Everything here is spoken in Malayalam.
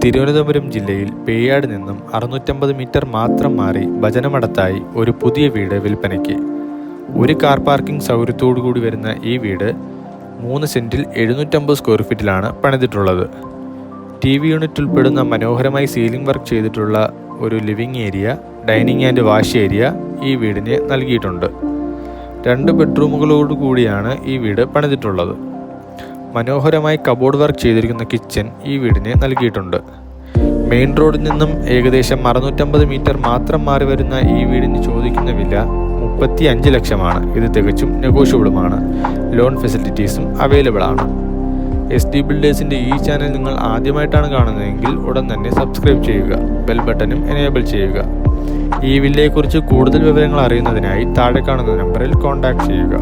തിരുവനന്തപുരം ജില്ലയിൽ പേയാട് നിന്നും 650 മീറ്റർ മാത്രം മാറി ഭജനമടത്തായി ഒരു പുതിയ വീട് വിൽപ്പനയ്ക്ക്. ഒരു കാർ പാർക്കിംഗ് സൗകര്യത്തോടുകൂടി വരുന്ന ഈ വീട് 3 സെൻറ്റിൽ 750 സ്ക്വയർ ഫീറ്റിലാണ് പണിതിട്ടുള്ളത്. TV യൂണിറ്റ് ഉൾപ്പെടുന്ന മനോഹരമായി സീലിംഗ് വർക്ക് ചെയ്തിട്ടുള്ള ഒരു living area, dining and wash area ഈ വീടിന് നൽകിയിട്ടുണ്ട്. 2 ബെഡ്റൂമുകളോടുകൂടിയാണ് ഈ വീട് പണിതിട്ടുള്ളത്. മനോഹരമായി കബോർഡ് വർക്ക് ചെയ്തിരിക്കുന്ന കിച്ചൺ ഈ വീടിന് നൽകിയിട്ടുണ്ട്. മെയിൻ റോഡിൽ നിന്നും ഏകദേശം 650 മീറ്റർ മാത്രം മാറി വരുന്ന ഈ വീടിന് ചോദിക്കുന്ന വില 35 ലക്ഷമാണ്. ഇത് തികച്ചും നെഗോഷ്യബിളുമാണ്. ലോൺ ഫെസിലിറ്റീസും അവൈലബിൾ ആണ്. SD ബിൽഡേഴ്സിൻ്റെ ഈ ചാനൽ നിങ്ങൾ ആദ്യമായിട്ടാണ് കാണുന്നതെങ്കിൽ ഉടൻ തന്നെ സബ്സ്ക്രൈബ് ചെയ്യുക, ബെൽ ബട്ടണും എനേബിൾ ചെയ്യുക. ഈ വില്ലയെക്കുറിച്ച് കൂടുതൽ വിവരങ്ങൾ അറിയുന്നതിനായി താഴെ കാണുന്ന നമ്പറിൽ കോൺടാക്ട് ചെയ്യുക.